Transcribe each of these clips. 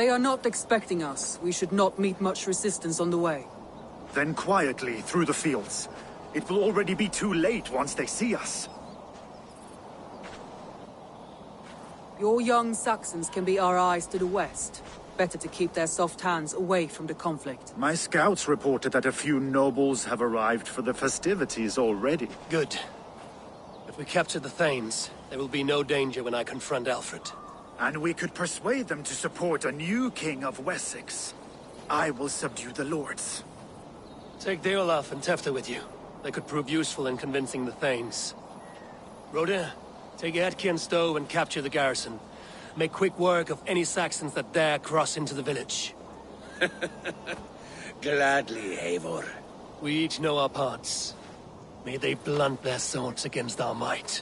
They are not expecting us. We should not meet much resistance on the way. Then quietly through the fields. It will already be too late once they see us. Your young Saxons can be our eyes to the west. Better to keep their soft hands away from the conflict. My scouts reported that a few nobles have arrived for the festivities already. Good. If we capture the Thanes, there will be no danger when I confront Alfred. And we could persuade them to support a new king of Wessex. I will subdue the lords. Take Deolaf and Tefta with you. They could prove useful in convincing the Thanes. Rhoda, take Edki and Stowe and capture the garrison. Make quick work of any Saxons that dare cross into the village. Gladly, Eivor. We each know our parts. May they blunt their swords against our might.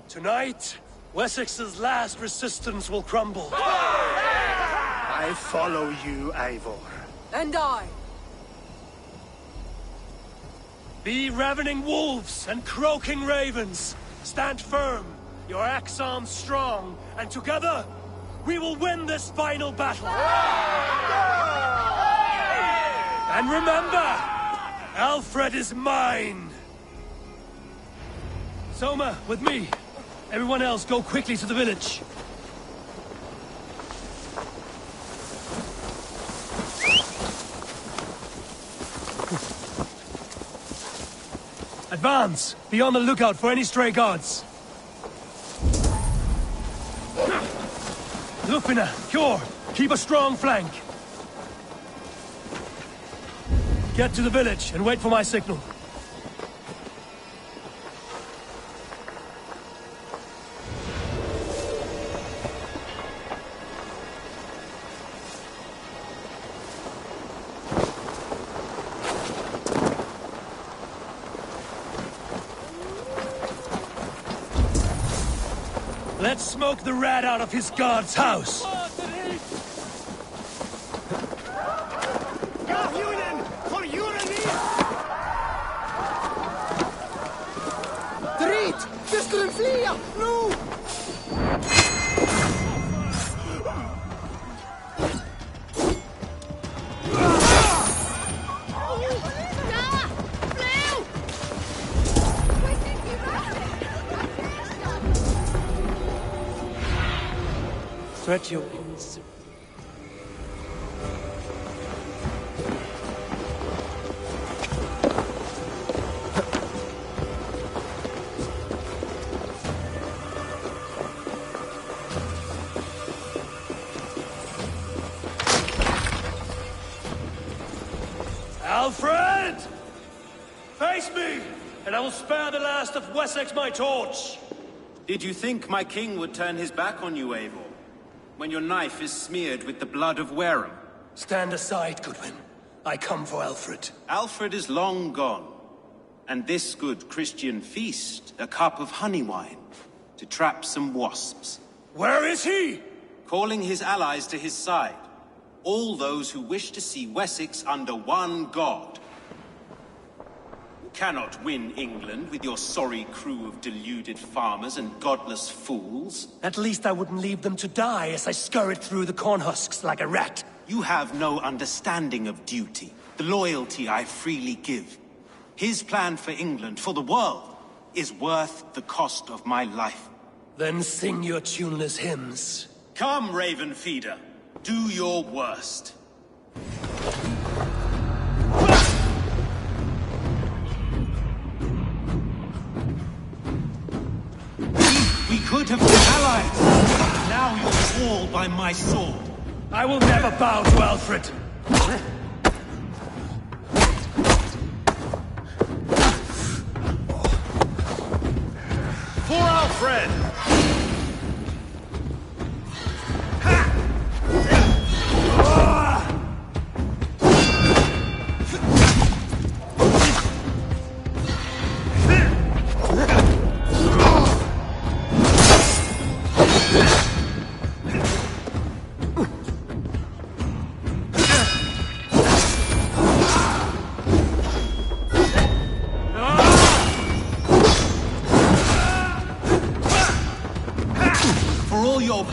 Tonight, Wessex's last resistance will crumble. I follow you, Eivor. And I! Be ravening wolves and croaking ravens. Stand firm, your axe arms strong, and together, we will win this final battle. And remember, Alfred is mine. Soma, with me. Everyone else, go quickly to the village. Advance! Be on the lookout for any stray guards. Lupina, Kjor, keep a strong flank. Get to the village and wait for my signal. Let's smoke the rat out of his guard's house! Drit! Vi skulle flia! Nu! Stretch your wings. Alfred! Face me, and I will spare the last of Wessex my torch! Did you think my king would turn his back on you, Eivor? When your knife is smeared with the blood of Wareham? Stand aside, Goodwin. I come for Alfred. Alfred is long gone. And this good Christian feast, a cup of honey wine, to trap some wasps. Where is he? Calling his allies to his side. All those who wish to see Wessex under one god. You cannot win England with your sorry crew of deluded farmers and godless fools. At least I wouldn't leave them to die as I scurried through the corn husks like a rat. You have no understanding of duty, the loyalty I freely give. His plan for England, for the world, is worth the cost of my life. Then sing your tuneless hymns. Come, Raven Feeder. Do your worst. We could have been allies. Now you're all by my sword. I will never bow to Alfred. For Alfred!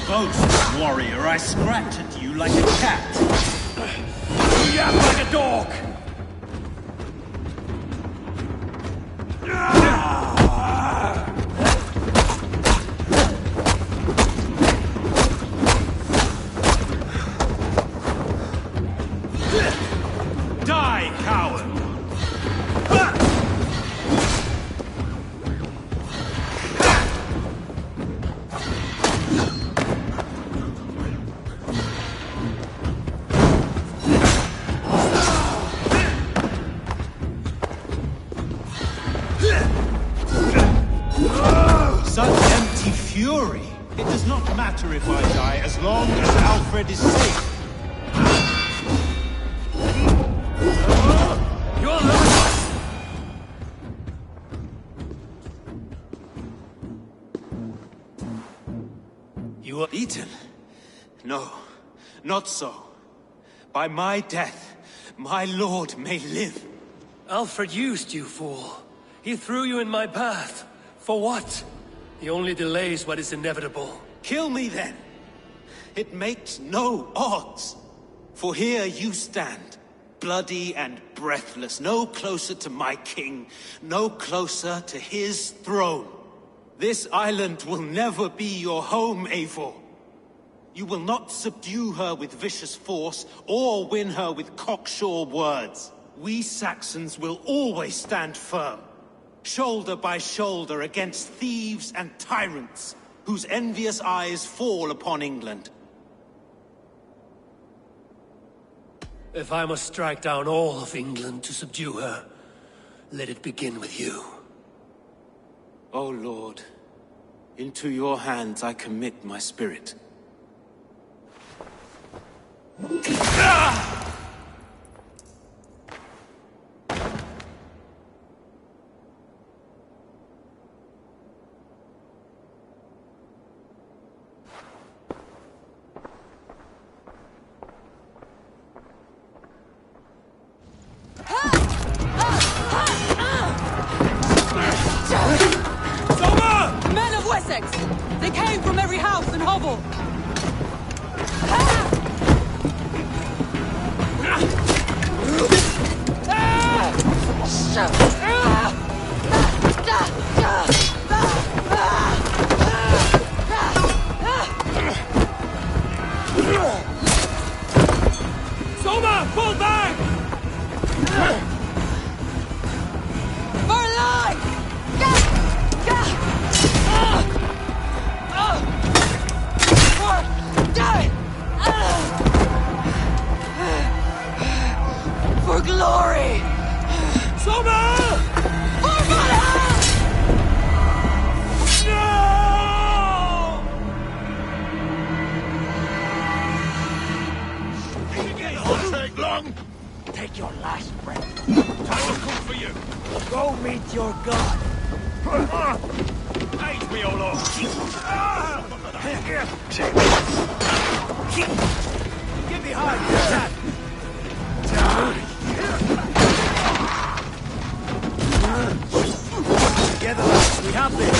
boast, warrior. I scratch at you like a cat. You yap like a dog! Die, coward! Such empty fury! It does not matter if I die, as long as Alfred is safe. You are Eaten? No, not so. By my death, my lord may live. Alfred used you, fool. He threw you in my path. For what? He only delays what is inevitable. Kill me then. It makes no odds. For here you stand, bloody and breathless, no closer to my king, no closer to his throne. This island will never be your home, Eivor. You will not subdue her with vicious force, or win her with cocksure words. We Saxons will always stand firm, shoulder by shoulder against thieves and tyrants, whose envious eyes fall upon England. If I must strike down all of England to subdue her, let it begin with you. O Lord, into your hands I commit my spirit. Men of Wessex! They came from every house and hovel! Soma, fall back! For life! For glory! Soma! For Valhalla! No! It'll take long. Take your last breath. Time will come for you. Go meet your god. Aid me, O Lord. Get behind me, attack. Together, lads. We have this.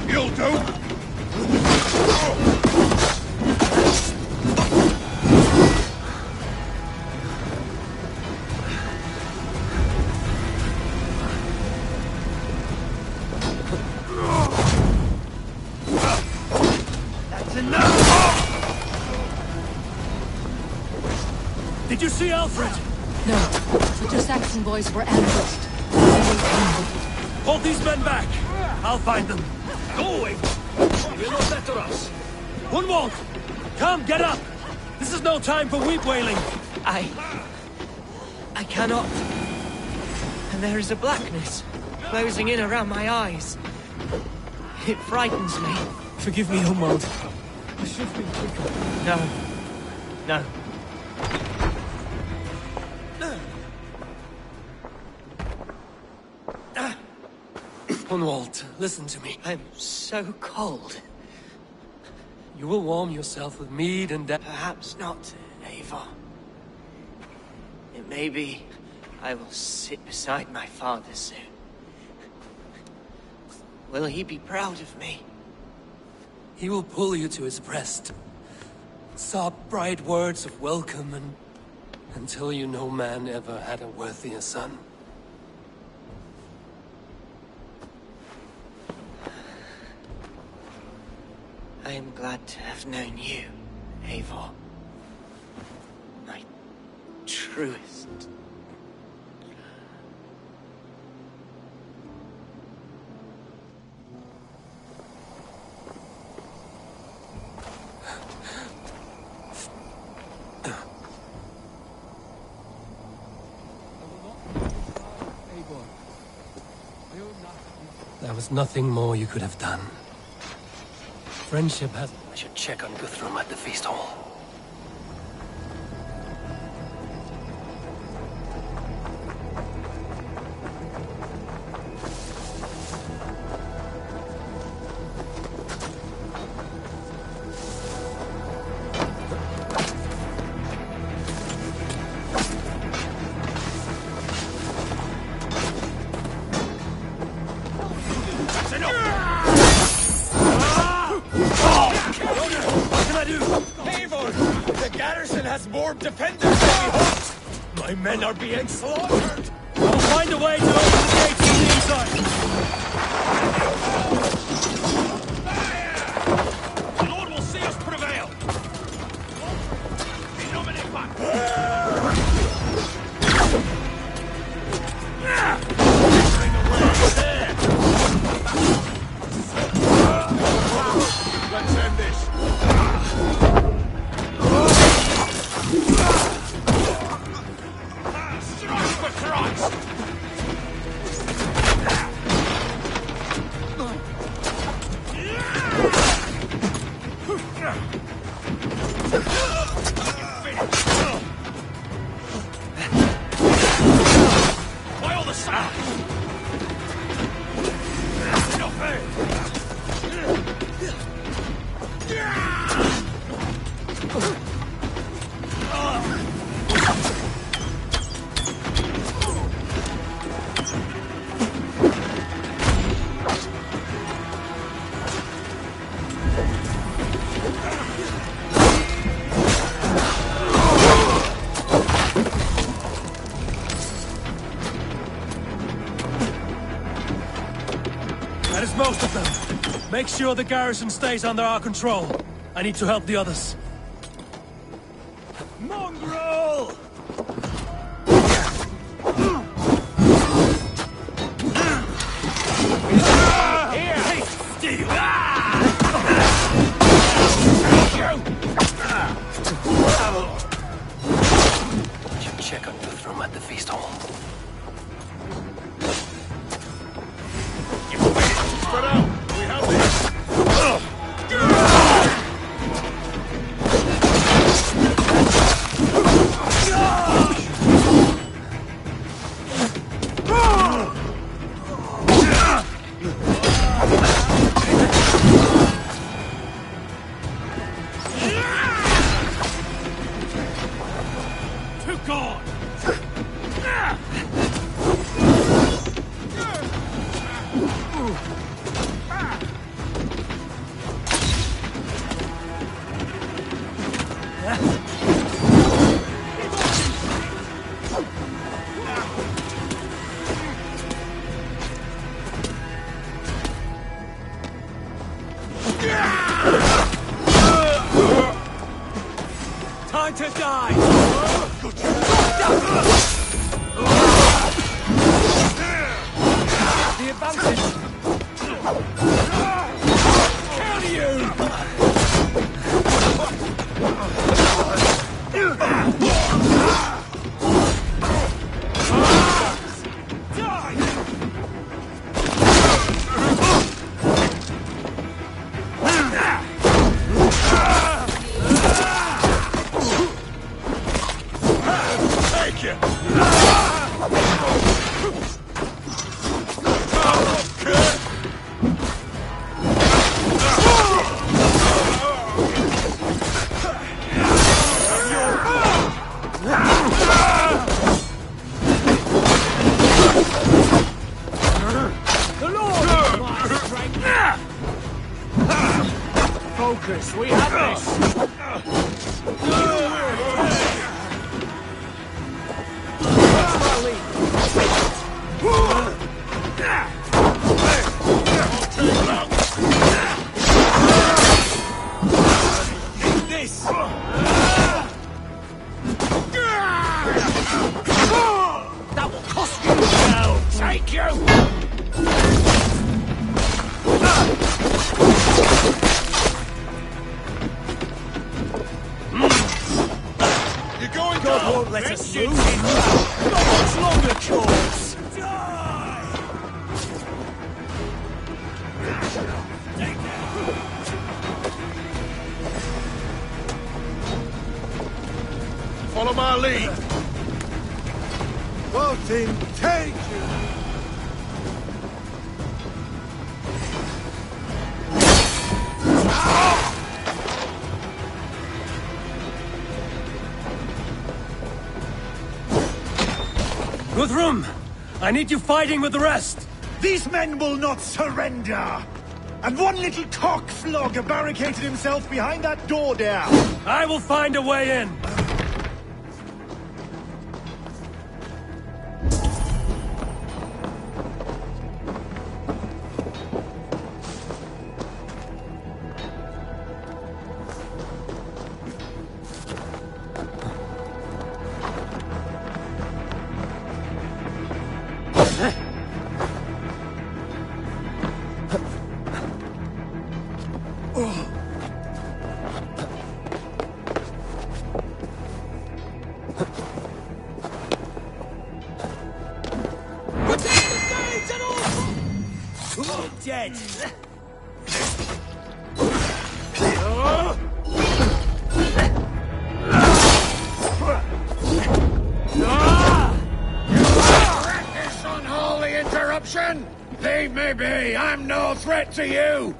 You'll do. That's enough. Did you see Alfred? No, but your Saxon boys were ambushed. Hold these men back! I'll find them. Go away! Will not better us. Gunwald! Come, get up! This is no time for weep wailing! I cannot. And there is a blackness closing in around my eyes. It frightens me. Forgive me, Humwald. I should have been quicker. No. No. Gunwald, listen to me. I'm so cold. You will warm yourself with mead and Perhaps not, Eivor. It may be I will sit beside my father soon. Will he be proud of me? He will pull you to his breast. Sob bright words of welcome and tell you no man ever had a worthier son. I am glad to have known you, Eivor. My truest. There was nothing more you could have done. Friendship has... I should check on Guthrum at the feast hall. My men are being slaughtered! I'll find a way to open the gates from the inside! The Lord will see us prevail! In nomine Let's end this! That is most of them. Make sure the garrison stays under our control. I need to help the others. Mongrel! I should check on Guthrum at the feast hall. Spread out! We have this! To God! Time to die! The advantage! Kill you! Take you! That will cost you! I'll take you! You're going God down! won't let us lose! Not much longer, Corpse! Follow my lead! Bolton, take you! Guthrum! I need you fighting with the rest! These men will not surrender! And one little cockflogger barricaded himself behind that door there! I will find a way in! Dead! This unholy interruption! Leave me be! I'm no threat to you!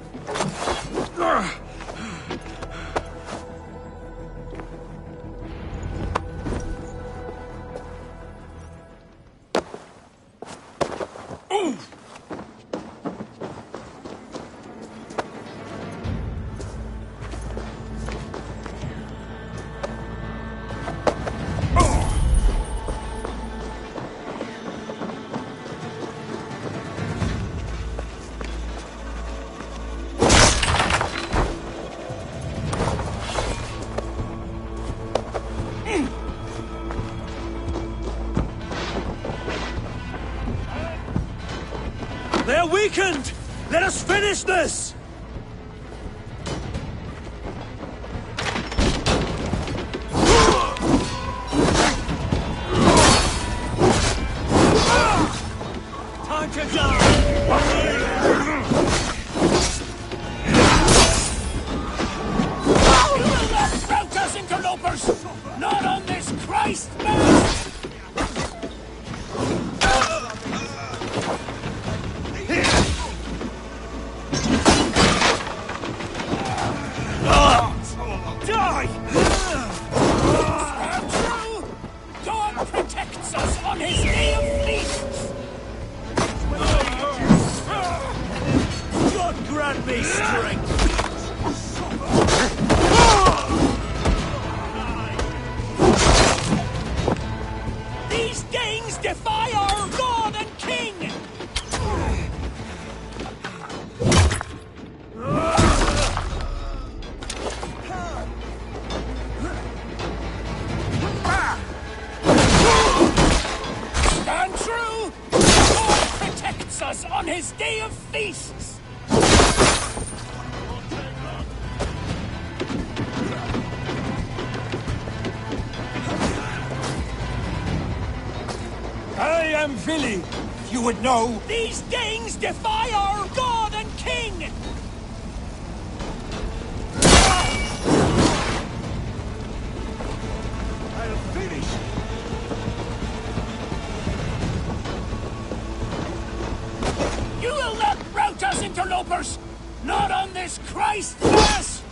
They're weakened! Let us finish this! Time to Rout us, interlopers! Not on this Christ Mass! God protects us on his day of feasts! God grant me strength! These Danes defy our God and King! Stand true! God protects us on his day of feasts! I am Vili, if you would know. These Danes defy our God and King! I'll finish. You will not rout us, interlopers! Not on this Christ Mass!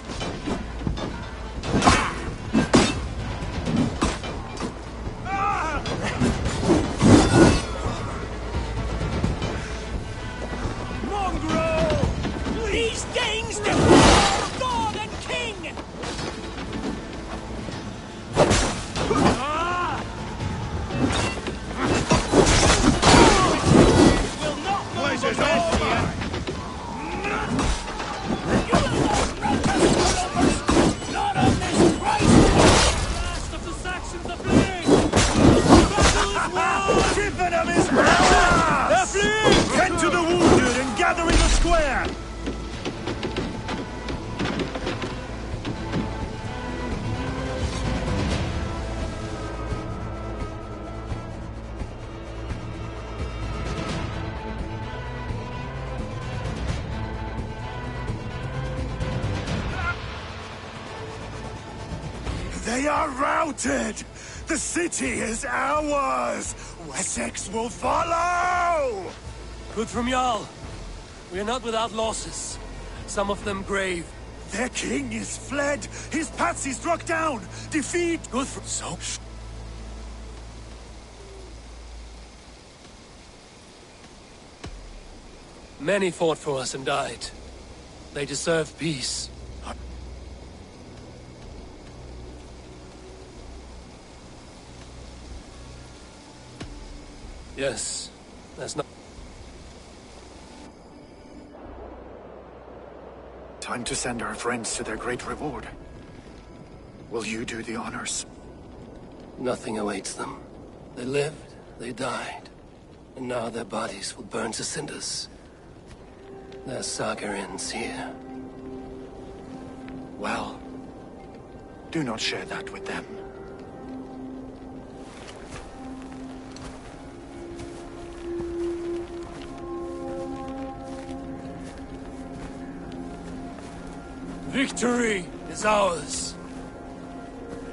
Mongrel! These Danes defy our God and King! Will not move Pleasure's at all. all mine! You will not rout us, They are routed! The city is ours! Wessex will follow! Guthrum Jarl, we are not without losses. Some of them grave. Their king is fled! His patsy struck down! Defeat! Guthrum... So? Many fought for us and died. They deserve peace. Yes, there's no... Time to send our friends to their great reward. Will you do the honors? Nothing awaits them. They lived, they died, and now their bodies will burn to cinders. Their saga ends here. Well, do not share that with them. Victory is ours.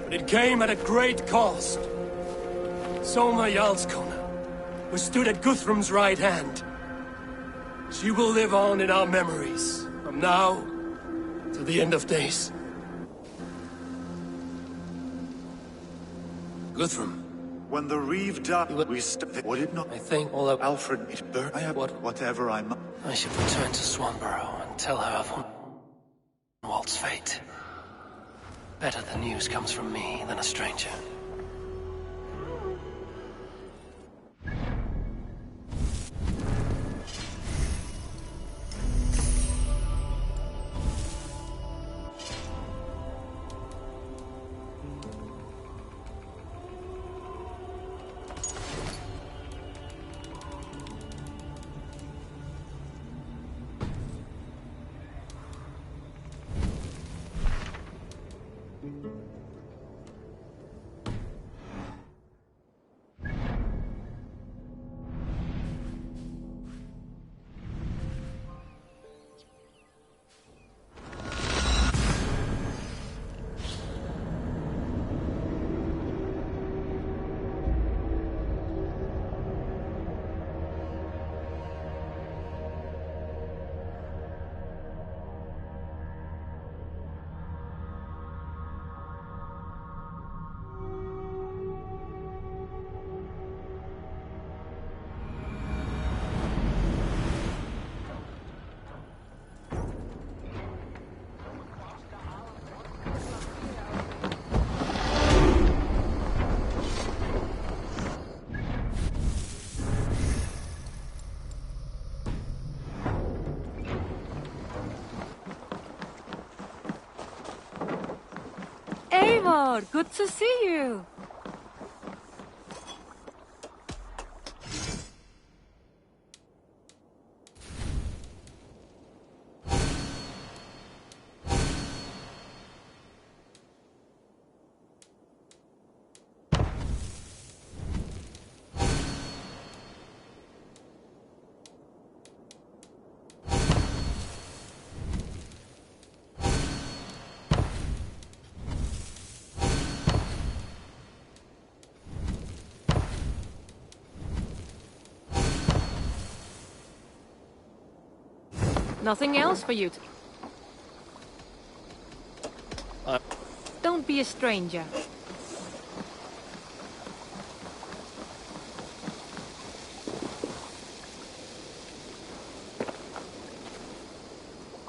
But it came at a great cost. Soma Jarlskona, who stood at Guthrum's right hand. She will live on in our memories, from now to the end of days. Guthrum. When the reeve died, would it not? I think all of Alfred, it burned. I have whatever I must. I should return to Swanborough and tell her of Walt's fate. Better the news comes from me than a stranger. Eivor, good to see you. Nothing else for you to... Don't be a stranger.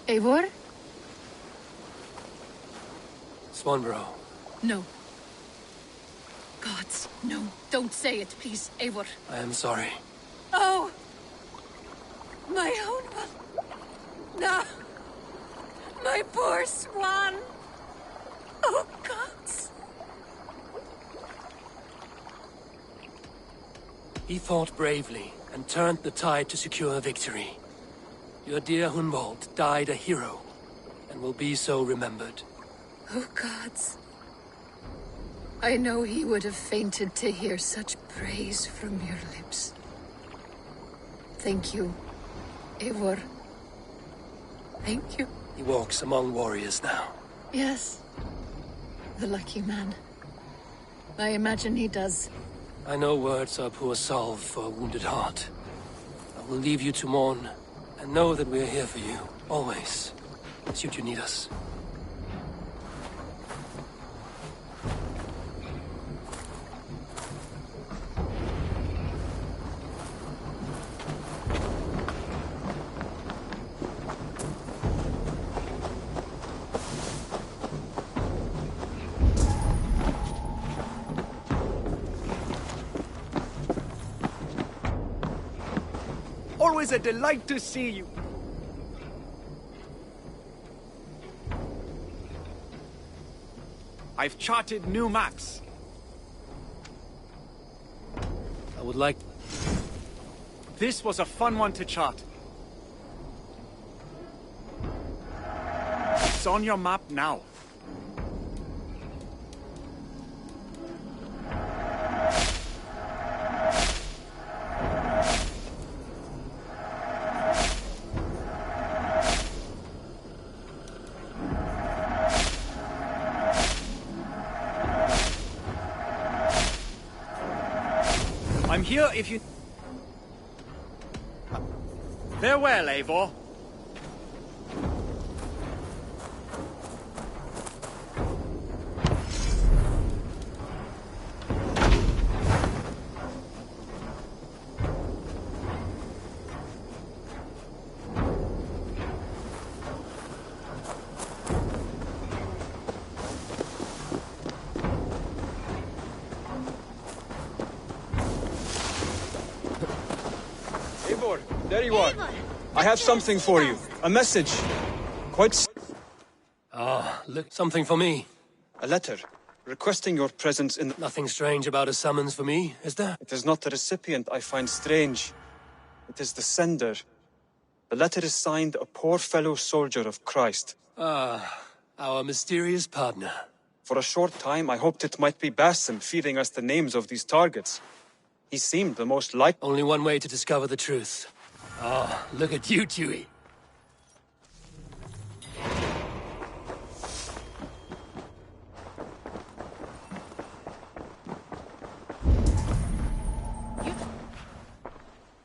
Eivor? Swanborough. No. Gods, no. Don't say it, please, Eivor. I am sorry. Oh! My own one. No! My poor swan! Oh, gods! He fought bravely and turned the tide to secure victory. Your dear Hunwald died a hero, and will be so remembered. Oh, gods. I know he would have fainted to hear such praise from your lips. Thank you, Eivor. Thank you. He walks among warriors now. Yes. The lucky man. I imagine he does. I know words are poor salve for a wounded heart. I will leave you to mourn, and know that we are here for you, always, should you need us. Always a delight to see you. I've charted new maps. I would like... This was a fun one to chart. It's on your map now. I'm here if you... Farewell, Eivor. There you are. I have something for you. A message. Look, something for me. A letter, requesting your presence in... Nothing strange about a summons for me, is there? It is not the recipient I find strange. It is the sender. The letter is signed a poor fellow soldier of Christ. Our mysterious partner. For a short time, I hoped it might be Basim feeding us the names of these targets. He seemed the most likely. Only one way to discover the truth. Look at you, Chewie.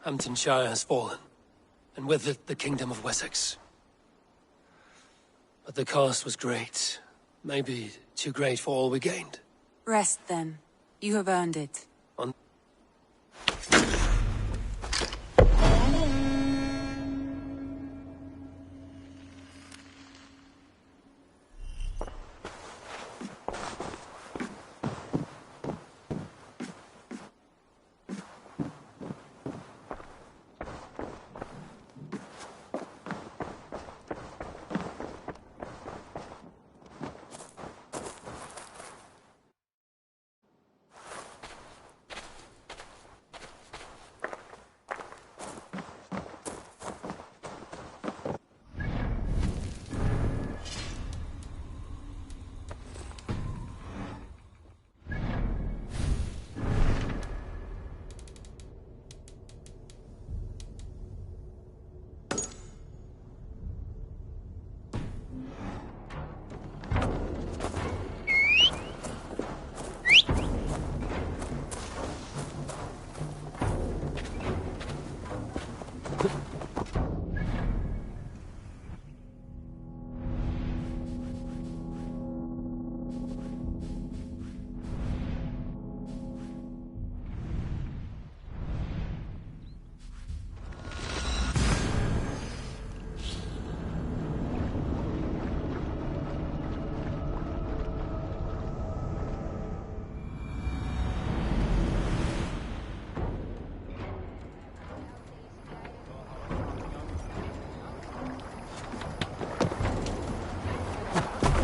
Hamptonshire has fallen, and with it the Kingdom of Wessex. But the cost was great. Maybe too great for all we gained. Rest then. You have earned it.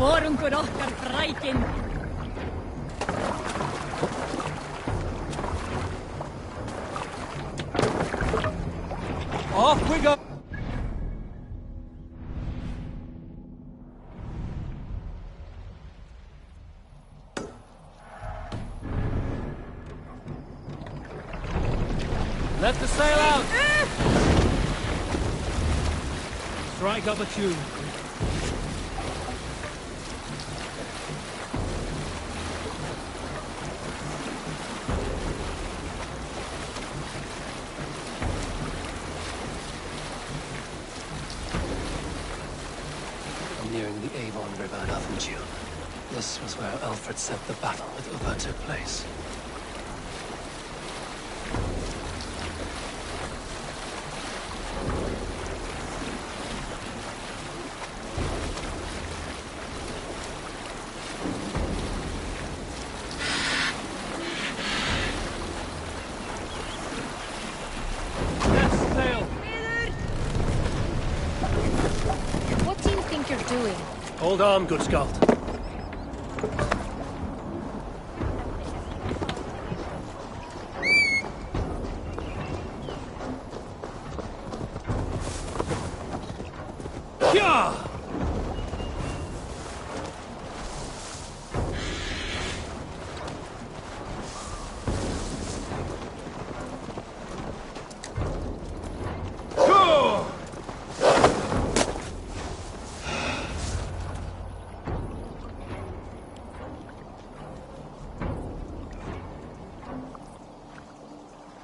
Vorungur okkar frækin. Off we go! Let the sail out! Strike up a tune. from the Avon River, haven't you? This was where Alfred said the battle with Upa took place. What do you think you're doing? Hold on, good Scott. Yeah!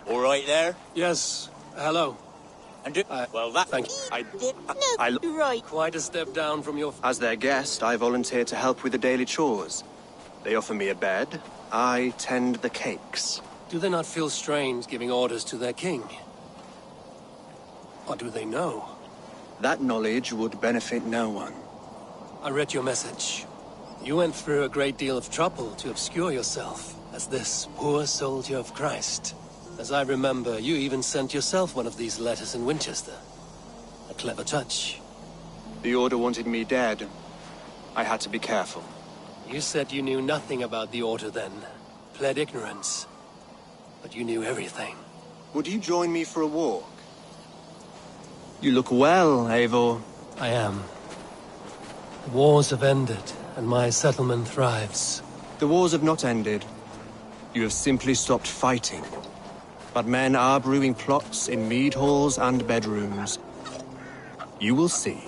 All right there? Yes, hello. And well, that... Thank you. Right. Quite a step down from your... As their guest, I volunteered to help with the daily chores. They offer me a bed. I tend the cakes. Do they not feel strange giving orders to their king? Or do they know? That knowledge would benefit no one. I read your message. You went through a great deal of trouble to obscure yourself as this poor soldier of Christ. As I remember, you even sent yourself one of these letters in Winchester. A clever touch. The Order wanted me dead. I had to be careful. You said you knew nothing about the Order then. Pled ignorance. But you knew everything. Would you join me for a walk? You look well, Eivor. I am. The wars have ended, and my settlement thrives. The wars have not ended. You have simply stopped fighting. But men are brewing plots in mead halls and bedrooms. You will see.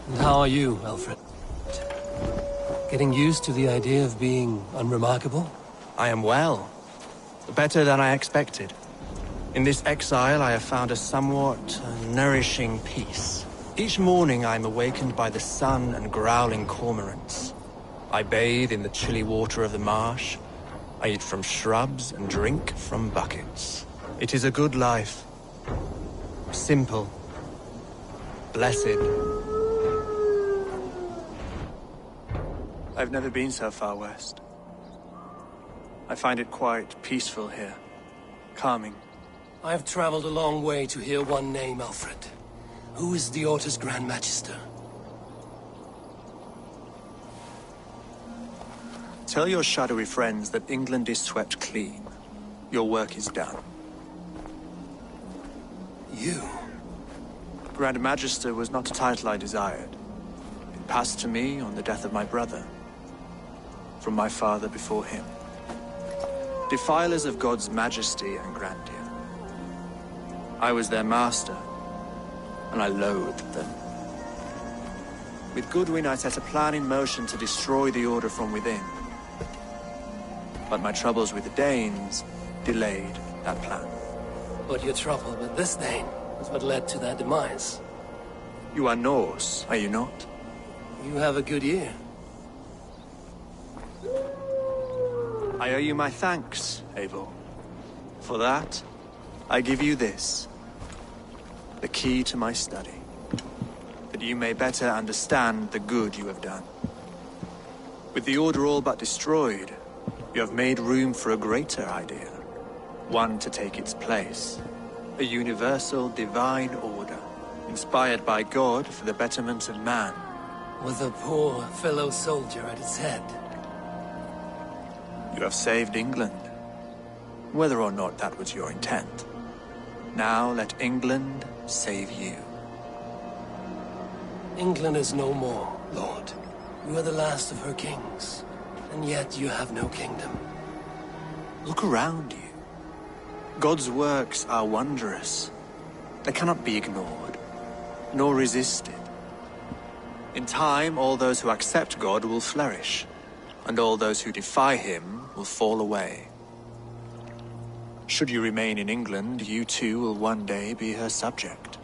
And how are you, Alfred? Getting used to the idea of being unremarkable? I am well. Better than I expected. In this exile, I have found a somewhat nourishing peace. Each morning, I am awakened by the sun and growling cormorants. I bathe in the chilly water of the marsh. I eat from shrubs and drink from buckets. It is a good life. Simple. Blessed. I've never been so far west. I find it quite peaceful here. Calming. I have traveled a long way to hear one name, Alfred. Who is the Order's Grand Magister? Tell your shadowy friends that England is swept clean. Your work is done. You? Grand Magister was not a title I desired. It passed to me on the death of my brother. From my father before him. Defilers of God's majesty and grandeur. I was their master, and I loathed them. With Goodwin, I set a plan in motion to destroy the Order from within. But my troubles with the Danes delayed that plan. But your trouble with this Dane is what led to their demise. You are Norse, are you not? You have a good ear. I owe you my thanks, Eivor. For that, I give you this. The key to my study. That you may better understand the good you have done. With the Order all but destroyed, you have made room for a greater idea. One to take its place. A universal divine order, inspired by God for the betterment of man. With a poor fellow soldier at its head. You have saved England, whether or not that was your intent. Now let England save you. England is no more, Lord. You are the last of her kings, and yet you have no kingdom. Look around you. God's works are wondrous. They cannot be ignored, nor resisted. In time, all those who accept God will flourish, and all those who defy him will fall away. Should you remain in England, you too will one day be her subject.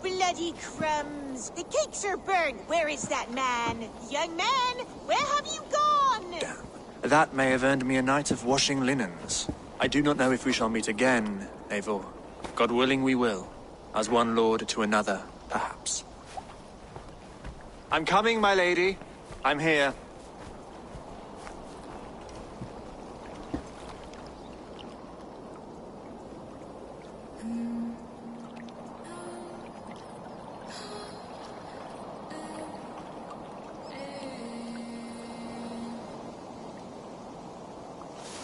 bloody crumbs! The cakes are burned! Where is that man? Young man, where have you gone? Damn. That may have earned me a night of washing linens. I do not know if we shall meet again, Eivor. God willing we will. As one lord to another, perhaps. I'm coming, my lady. I'm here.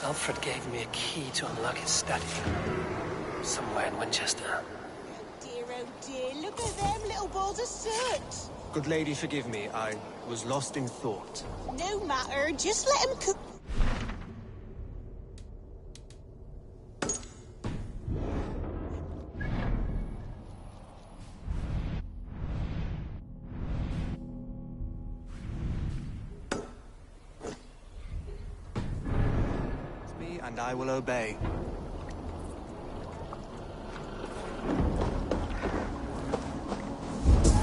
Alfred gave me a key to unlock his study. Somewhere in Winchester. Oh dear, look at them little balls of soot! Good lady, forgive me. I was lost in thought. No matter, just let him cook. And I will obey.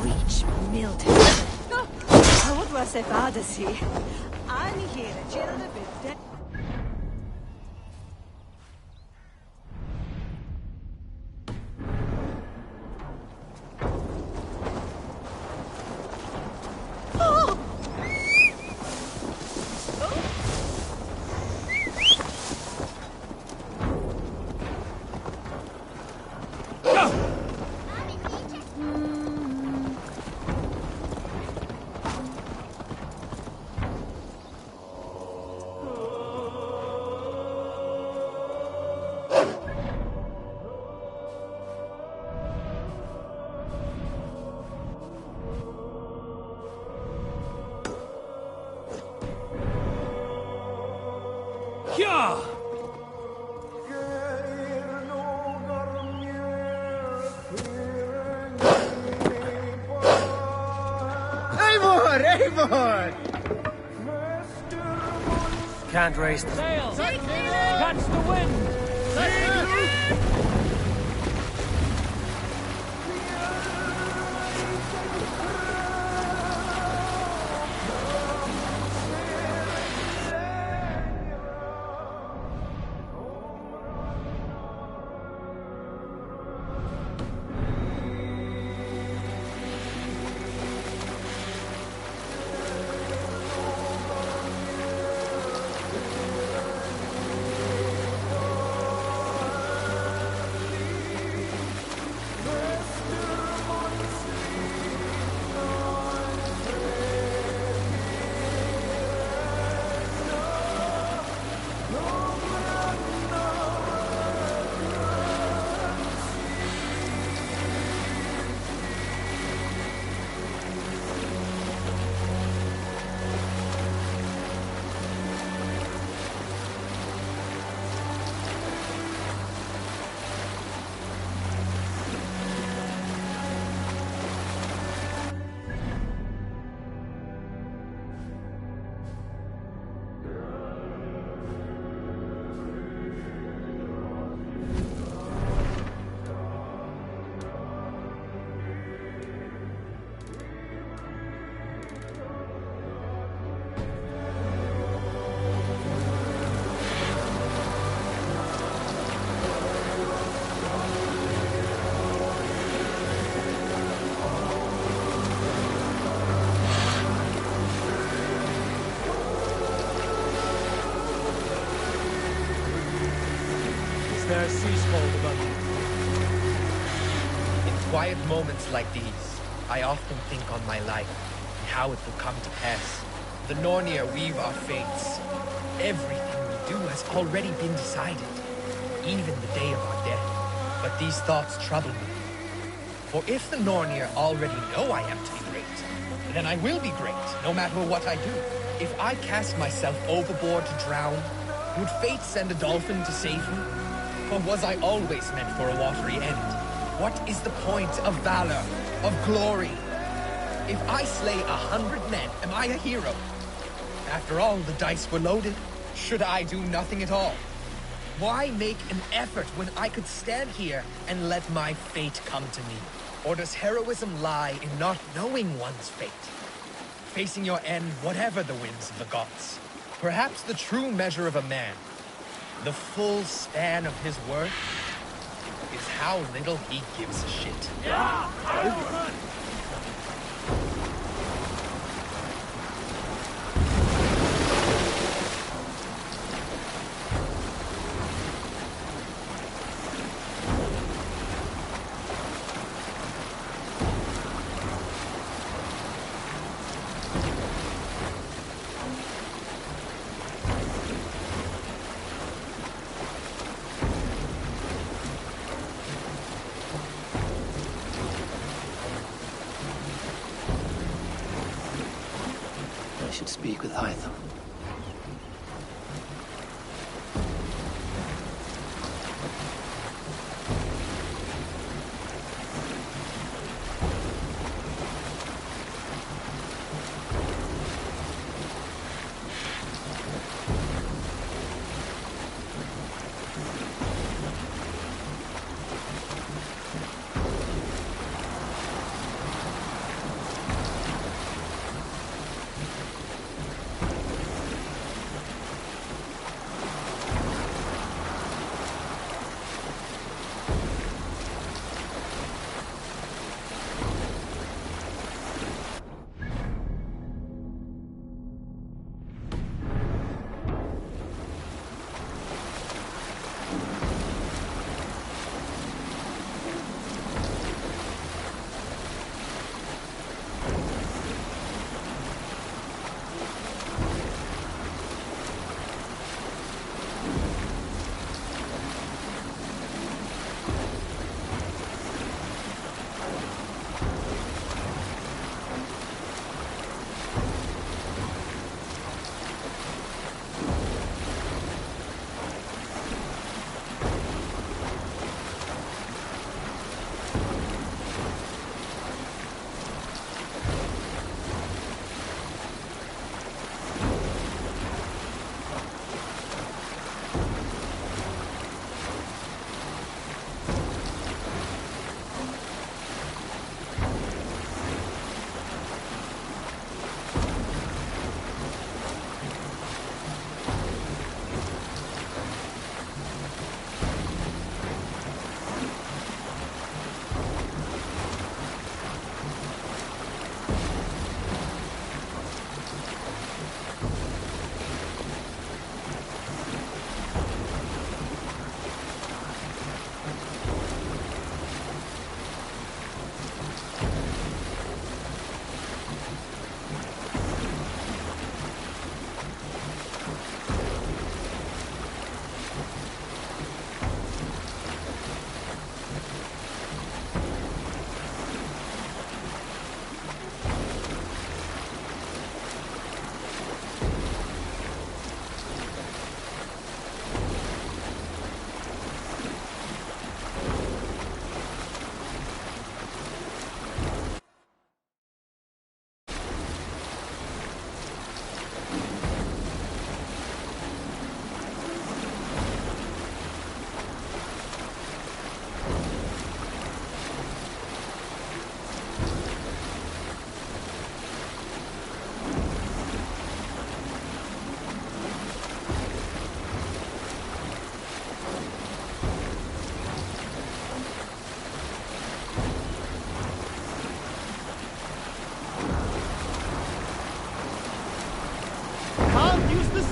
Which milton? What was it, Odyssey? I'm here, children of it. Eivor! Can't raise the sail. Catch the wind! There a sea scold above you? In quiet moments like these, I often think on my life and how it will come to pass. The Nornir weave our fates. Everything we do has already been decided, even the day of our death. But these thoughts trouble me. For if the Nornir already know I am to be great, then I will be great, no matter what I do. If I cast myself overboard to drown, would fate send a dolphin to save me? Or was I always meant for a watery end? What is the point of valor, of glory? If I slay 100 men, am I a hero? After all, the dice were loaded. Should I do nothing at all? Why make an effort when I could stand here and let my fate come to me? Or does heroism lie in not knowing one's fate? Facing your end, whatever the whims of the gods. Perhaps the true measure of a man, the full span of his worth, is how little he gives a shit. I should speak with Hytham.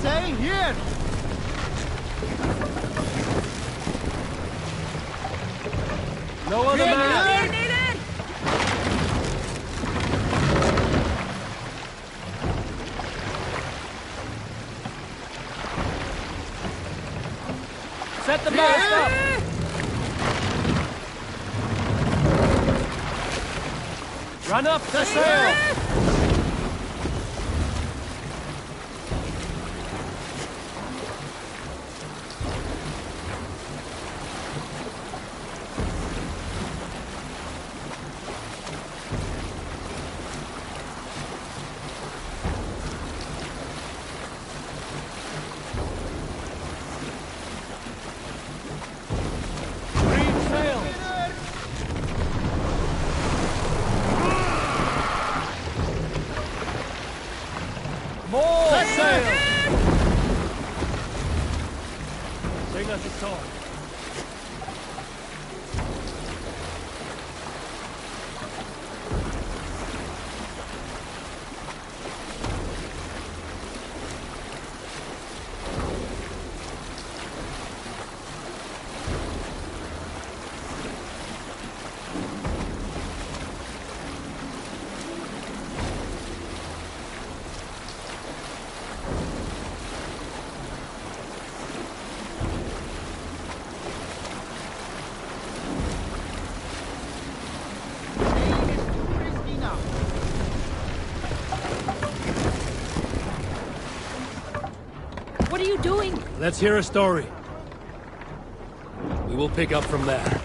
Stay here! No other man! Needed! Set the mast up! Run up the sail! to talk. What are you doing? Let's hear a story. We will pick up from there.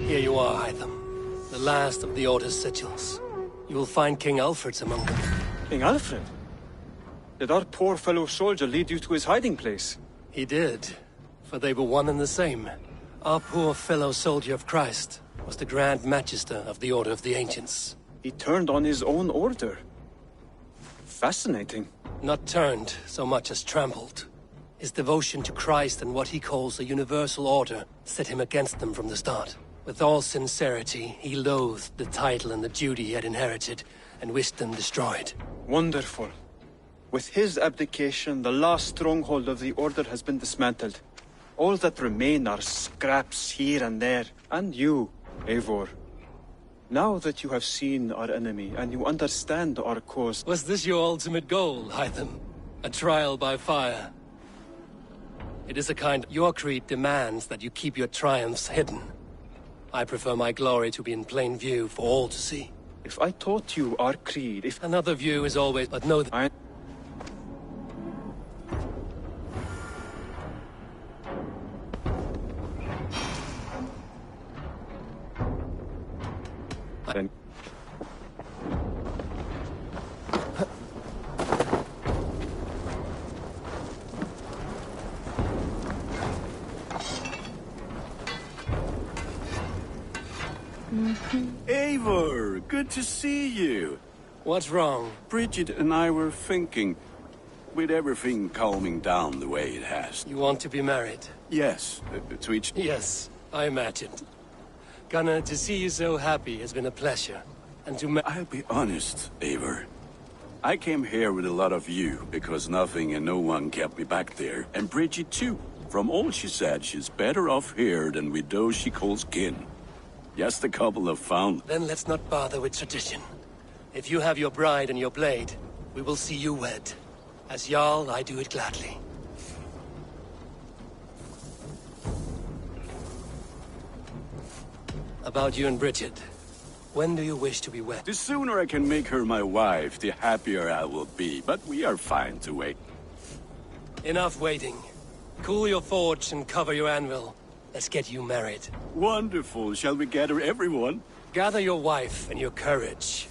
Here you are, Hytham. The last of the Order's sigils. You will find King Alfred's among them. King Alfred? Did our poor fellow soldier lead you to his hiding place? He did, for they were one and the same. Our poor fellow soldier of Christ was the Grand Magister of the Order of the Ancients. He turned on his own order. Fascinating. Not turned so much as trampled. His devotion to Christ and what he calls a universal order set him against them from the start. With all sincerity, he loathed the title and the duty he had inherited, and wished them destroyed. Wonderful. With his abdication, the last stronghold of the Order has been dismantled. All that remain are scraps here and there. And you, Eivor. Now that you have seen our enemy, and you understand our cause... Was this your ultimate goal, Hytham? A trial by fire? It is a kind... Your creed demands that you keep your triumphs hidden. I prefer my glory to be in plain view for all to see. If I taught you our creed, if... Another view is always... But know that... Then... Eivor, good to see you. What's wrong? Bridget and I were thinking, with everything calming down the way it has. You want to be married? Yes, to each... Yes, I imagined. Gunnar, to see you so happy has been a pleasure. And to I'll be honest, Eivor. I came here with a lot of you, because nothing and no one kept me back there. And Bridget too. From all she said, she's better off here than with those she calls kin. Just a couple of found... Then let's not bother with tradition. If you have your bride and your blade, we will see you wed. As Jarl, I do it gladly. About you and Bridget. When do you wish to be wed? The sooner I can make her my wife, the happier I will be. But we are fine to wait. Enough waiting. Cool your forge and cover your anvil. Let's get you married. Wonderful. Shall we gather everyone? Gather your wife and your courage.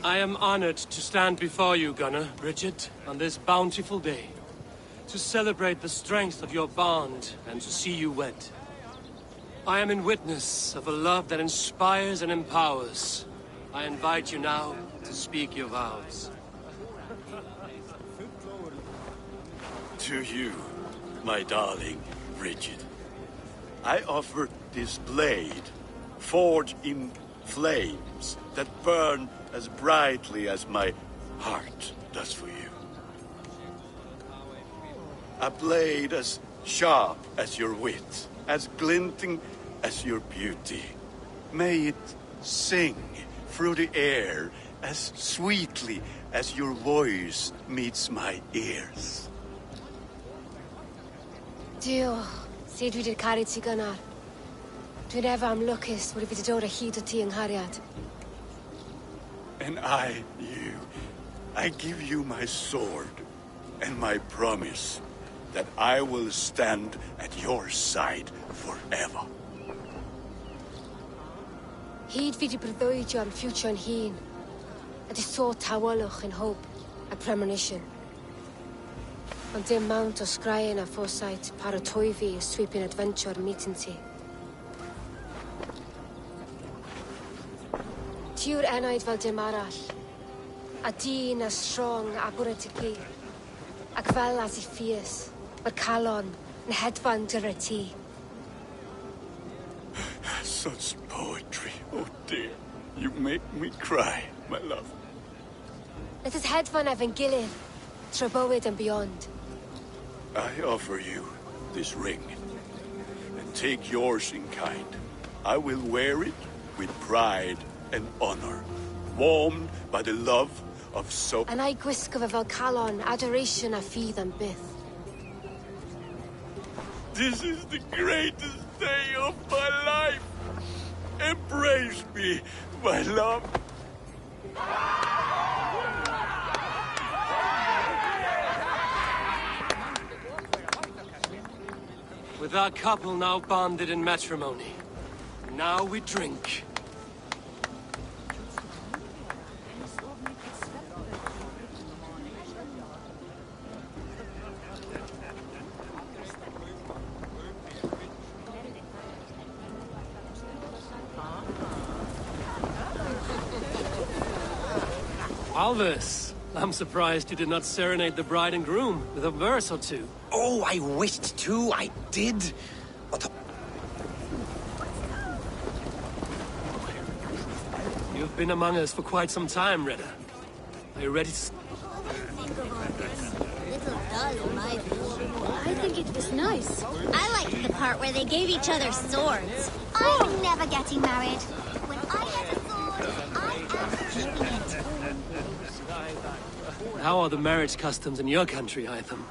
I am honored to stand before you, Gunnar, Bridget, on this bountiful day. To celebrate the strength of your bond and to see you wed. I am in witness of a love that inspires and empowers. I invite you now to speak your vows. To you, my darling Bridget, I offer this blade, forged in flames that burn as brightly as my heart does for you. A blade as sharp as your wit, as glinting as your beauty. May it sing through the air as sweetly as your voice meets my ears. Dio, syd fi 'di'r caru ti gynnar. Dwi'n efo am lwcus wedi fi 'di dod o hyd o ti yng nghariad. And I give you my sword and my promise that I will stand at your side forever. Hyd fi 'di breuddwydio am future yn hun. A di sôn tawolwch yn hope a premonition. Ond dim mount o sgraen a foresight paratoi fi y sweeping adventure meeting ti. Ti yw'r enaid fel dim arall. A dyn as strong a bwrdd y gi. Ac fel as I fierce, mae'r calon yn hedfan dyr ti. Such poetry, oh dear. You make me cry, my love. Let us hedfan efo'n gilydd, trwy bywyd and beyond. I offer you this ring, and take yours in kind. I will wear it with pride and honor, warmed by the love of so... And I gwisgo fe fel calon, adoration a ffydd am byth. This is the greatest day of my life. Embrace me, my love. With our couple now bonded in matrimony, now we drink. Alvis, I'm surprised you did not serenade the bride and groom with a verse or two. Oh, I wished to, I did. But... You've been among us for quite some time, Redda. Are you ready to... I think it was nice. I liked the part where they gave each other swords. I'm never getting married. When I get a sword, I am keeping it. How are the marriage customs in your country, Hytham?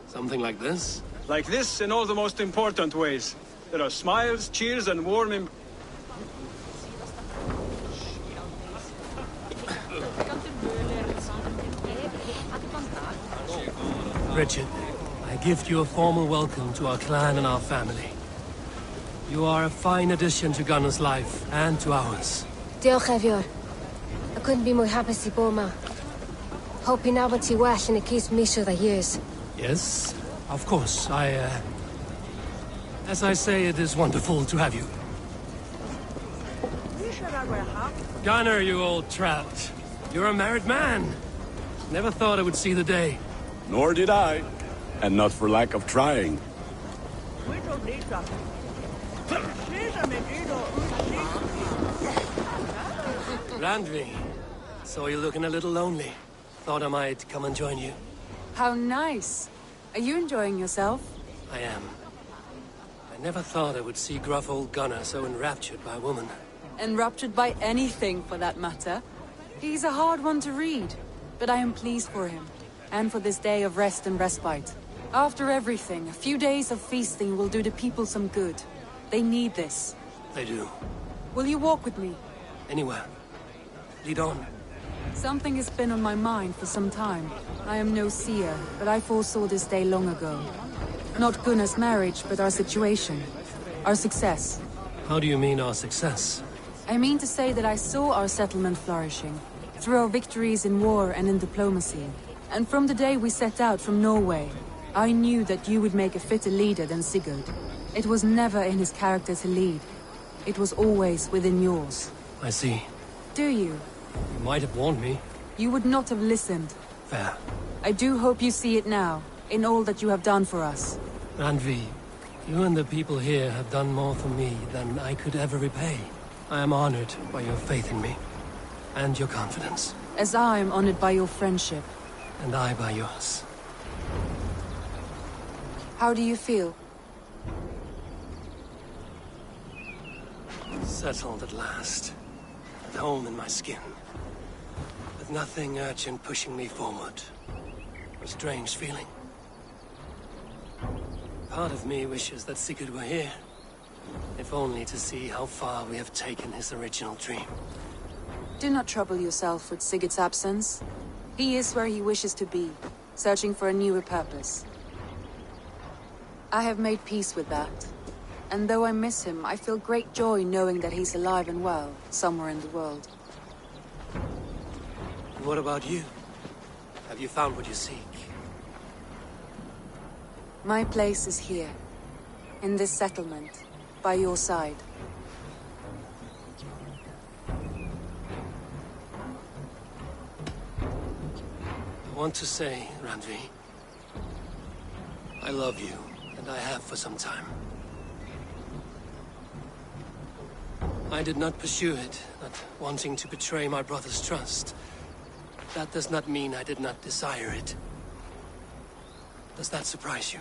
Something like this? Like this in all the most important ways. There are smiles, cheers, and warm Richard, I gift you a formal welcome to our clan and our family. You are a fine addition to Gunnar's life and to ours. Diolch, Efior. I couldn't be more happy to be ma. Hoping now what you well in a case me through the years. Yes, of course. As I say, it is wonderful to have you. Gunnar, you old trout. You're a married man. Never thought I would see the day. Nor did I. And not for lack of trying. Randvi, saw you looking a little lonely. Thought I might come and join you. How nice. Are you enjoying yourself? I am. I never thought I would see gruff old Gunnar so enraptured by a woman. Enraptured by anything, for that matter. He's a hard one to read, but I am pleased for him, and for this day of rest and respite. After everything, a few days of feasting will do the people some good. They need this. They do. Will you walk with me? Anywhere. Lead on. Something has been on my mind for some time. I am no seer, but I foresaw this day long ago. Not Gunnar's marriage, but our situation. Our success. How do you mean our success? I mean to say that I saw our settlement flourishing, through our victories in war and in diplomacy. And from the day we set out from Norway, I knew that you would make a fitter leader than Sigurd. It was never in his character to lead. It was always within yours. I see. Do you? You might have warned me. You would not have listened. Fair. I do hope you see it now, in all that you have done for us. Randvi, you and the people here have done more for me than I could ever repay. I am honored by your faith in me, and your confidence. As I am honored by your friendship. And I by yours. How do you feel? settled at last. At home in my skin. With nothing urgent pushing me forward. A strange feeling. Part of me wishes that Sigurd were here. If only to see how far we have taken his original dream. Do not trouble yourself with Sigurd's absence. He is where he wishes to be, searching for a newer purpose. I have made peace with that. And though I miss him, I feel great joy knowing that he's alive and well, somewhere in the world. And what about you? Have you found what you seek? My place is here, in this settlement, by your side. I want to say, Randvi, I love you, and I have for some time. I did not pursue it, not wanting to betray my brother's trust. That does not mean I did not desire it. Does that surprise you?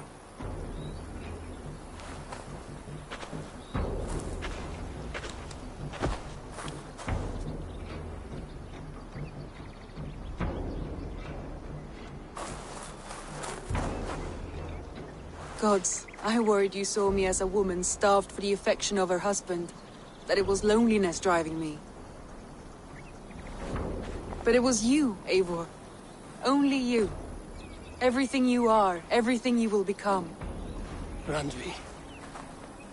Gods, I worried you saw me as a woman starved for the affection of her husband. That it was loneliness driving me. But it was you, Eivor. Only you. Everything you are, everything you will become. Randvi,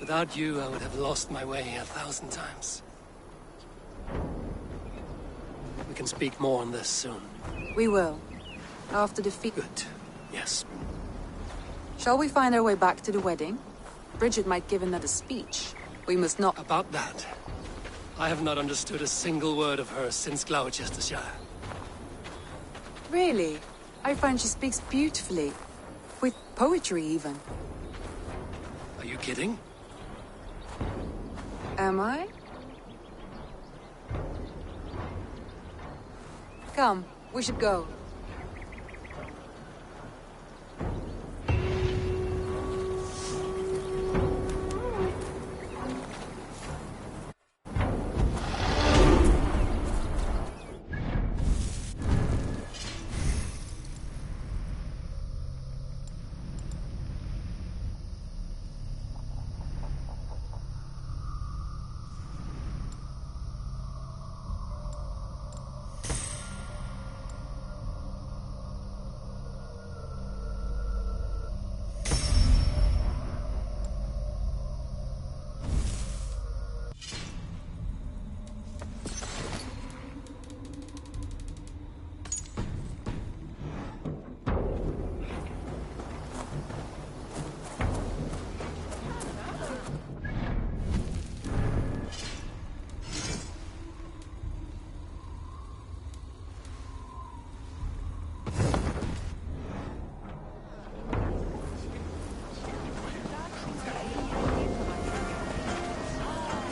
without you, I would have lost my way 1,000 times. We can speak more on this soon. We will. After defeat. Good. Yes. Shall we find our way back to the wedding? Bridget might give another speech. We must not... About that, I have not understood a single word of hers since Gloucestershire. Really? I find she speaks beautifully. With poetry, even. Are you kidding? Am I? Come, we should go.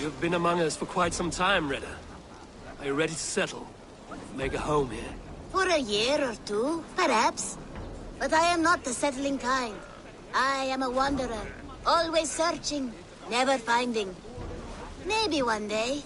You've been among us for quite some time, Rita. Are you ready to settle? Make a home here? For a year or two, perhaps. But I am not the settling kind. I am a wanderer, always searching, never finding. Maybe one day.